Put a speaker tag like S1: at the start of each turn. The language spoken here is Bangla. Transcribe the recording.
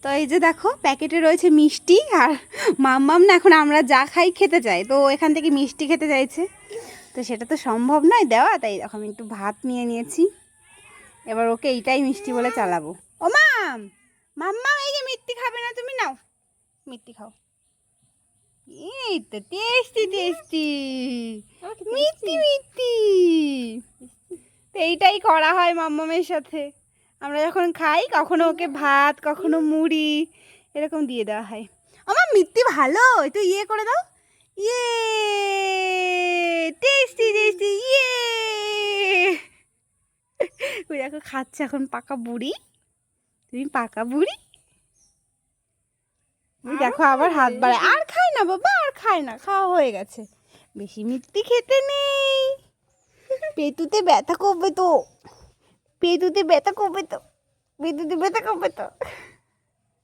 S1: তো এই যে দেখো প্যাকেটে রয়েছে মিষ্টি, আর মাম্মাম না এখন আমরা যা খাই খেতে চাই, তো এখান থেকে মিষ্টি খেতে চাইছে, তো সেটা তো সম্ভব নয় দেওয়া, তাই দেখো আমি একটু ভাত নিয়ে নিয়েছি। এবার ওকে এইটাই মিষ্টি বলে চালাবো। ও মাম্মা এই যে মিষ্টি খাবে না তুমি? নাও মিষ্টি খাও। এই তো টেস্টি টেস্টি মিষ্টি মিষ্টি। তো এইটাই করা হয় মাম্মামের সাথে। আমরা যখন খাই কখনো ওকে ভাত, কখনো মুড়ি এরকম দিয়ে দেওয়া হয়। আমার মিষ্টি ভালো, একটু ইয়ে করে দাও। ইয়ে টেস্টি টেস্টি ইয়ে। ওই দেখো খাচ্ছে এখন পাকা বুড়ি। তুমি পাকা বুড়ি। দেখো আবার হাত বাড়ায়। আর খায় না বাবা, আর খায় না, খাওয়া হয়ে গেছে। বেশি মিষ্টি খেতে নেই, পেটুতে ব্যথা করবে তো, পেটুতে ব্যথা করবে তো, পেটুতে ব্যথা করবে তো।